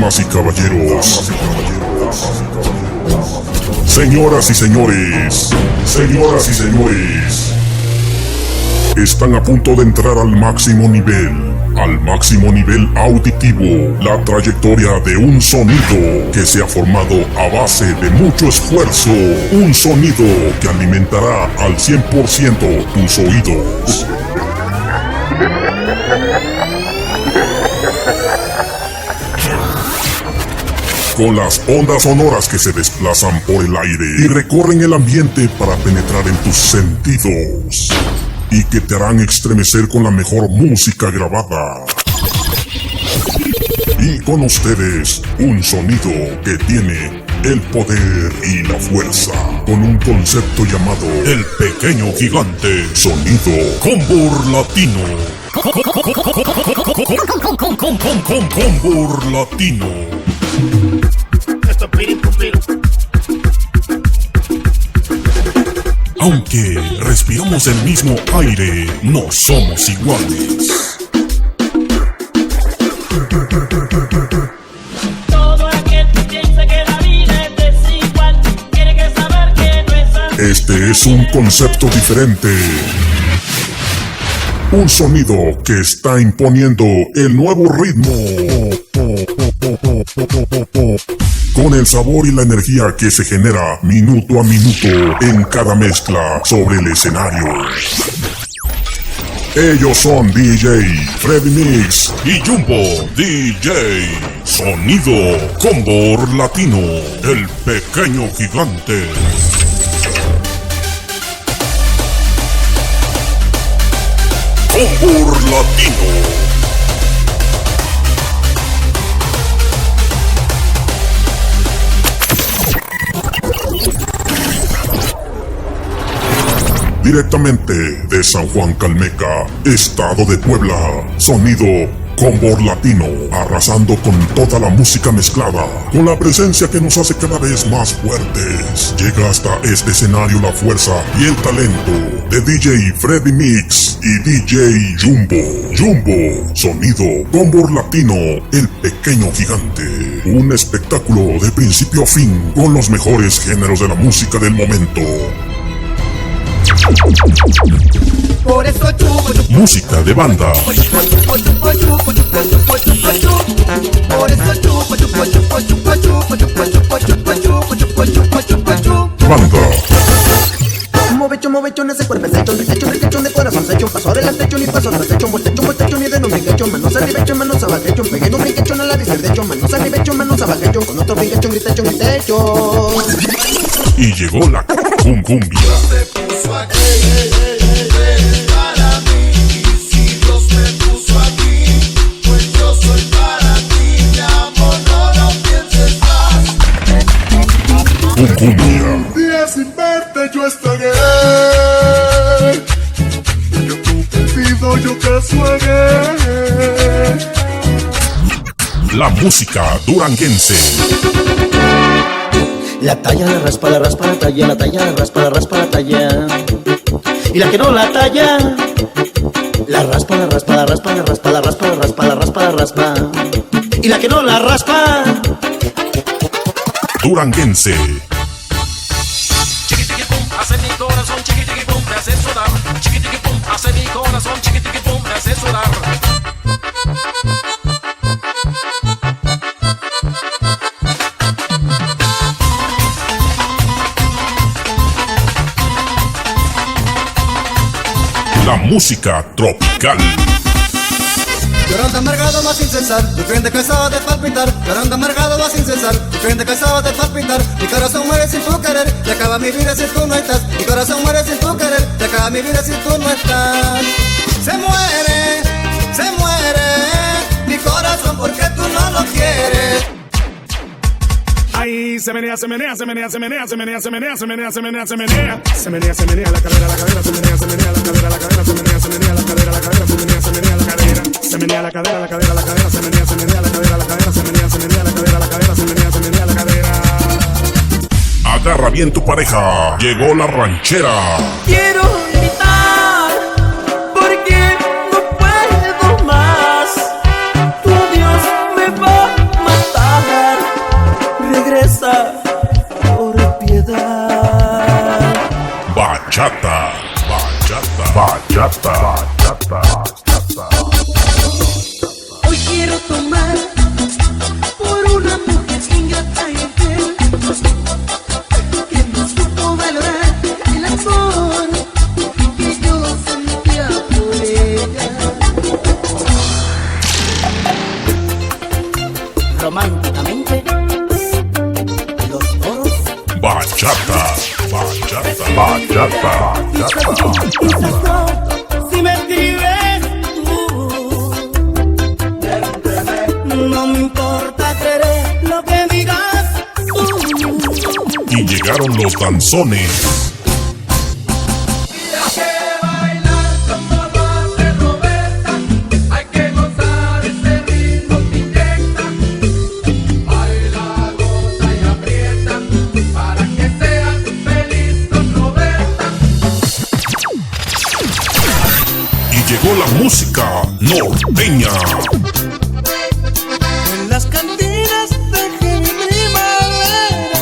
Damas y caballeros. Señoras y señores. Señoras y señores. Están a punto de entrar al máximo nivel auditivo, la trayectoria de un sonido que se ha formado a base de mucho esfuerzo, un sonido que alimentará al 100% tus oídos. Con las ondas sonoras que se desplazan por el aire y recorren el ambiente para penetrar en tus sentidos y que te harán estremecer con la mejor música grabada. Y con ustedes, un sonido que tiene el poder y la fuerza, con un concepto llamado El Pequeño Gigante. Sonido Combor Latino. Combor Latino. Aunque respiramos el mismo aire, no somos iguales. Todo aquel que piensa que la vida es desigual tiene que saber que no es así. Este es un concepto diferente. Un sonido que está imponiendo el nuevo ritmo. Con el sabor y la energía que se genera minuto a minuto en cada mezcla sobre el escenario. Ellos son DJ Freddy Mix y Jumbo DJ. Sonido Combor Latino, el pequeño gigante. Combor Latino. Directamente de San Juan Calmeca, Estado de Puebla, sonido Combor Latino, arrasando con toda la música mezclada, con la presencia que nos hace cada vez más fuertes. Llega hasta este escenario la fuerza y el talento de DJ Freddy Mix y DJ Jumbo. Jumbo, sonido Combor Latino, el pequeño gigante. Un espectáculo de principio a fin, con los mejores géneros de la música del momento. Por eso Música de banda. Por eso Banda. Movecho, ese cuerpo es hecho, de corazón se hecho, paso adelante, ni paso atrás, voltecho, ni de no brinquecho, manos arriba, manos abajo, pegué un brinquecho, no la dice de hecho, manos arriba, manos abajo, con otro brinquecho, gritecho. Y llegó la cumbia. Para mí, y si Dios me puso aquí, pues yo soy para ti, mi amor, no lo pienses más. Cumbia. Días sin verte yo estaré, yo tu pedido yo casuaré. La música duranguense. La talla, la raspa, la talla, la talla, la raspa, la talla. Y la que no la talla, la raspa. Y la que no la raspa, Duranguense. Chiquitiquipum, hace mi corazón, chiquitiquipum, me hace sudar. Chiquitiquipum, hace mi corazón, chiquitiquipum, me hace sudar. La música tropical. Llorando amargado va sin cesar, mi frente cansado de palpitar. Llorando amargado va sin cesar, mi frente cansado de palpitar. Mi corazón muere sin tu querer, se acaba mi vida si tú no estás. Mi corazón muere sin tu querer, se acaba mi vida si tú no estás. Se muere, mi corazón porque tú no lo quieres. Ay, se menea, se menea, se menea, se menea, se menea, se menea, se menea, se menea, se menea. Se menea, se menea la cadera, se menea, se menea la cadera, se menea, se menea la cadera, se menea, se menea la cadera. Se menea la cadera, se menea, se menea la cadera, se menea, se menea la cadera, se menea, se menea la cadera. Agarra bien tu pareja. Llegó la ranchera. Quiero gritar porque no puedo más. Tu Dios me va a matar. bachata, bachata, bachata, bachata. Si me escribes tú, no me importa, creeré lo que digas tú. Y llegaron los danzones. Llegó la música norteña. En las cantinas dejé mi primavera.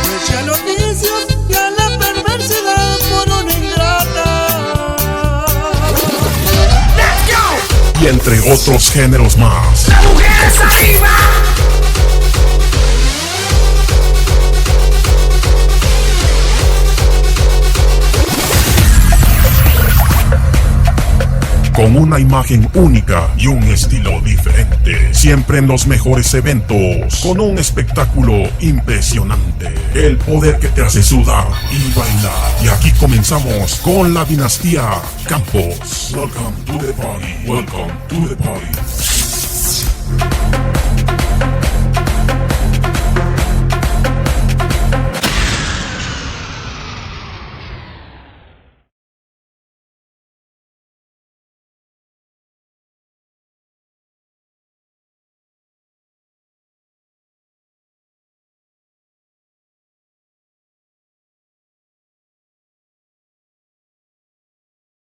Me eché a los vicios y a la perversidad por una ingrata. Y entre otros géneros más. ¡La mujer es arriba! Con una imagen única y un estilo diferente. Siempre en los mejores eventos. Con un espectáculo impresionante. El poder que te hace sudar y bailar. Y aquí comenzamos con la dinastía Campos. Welcome to the party. Welcome to the party.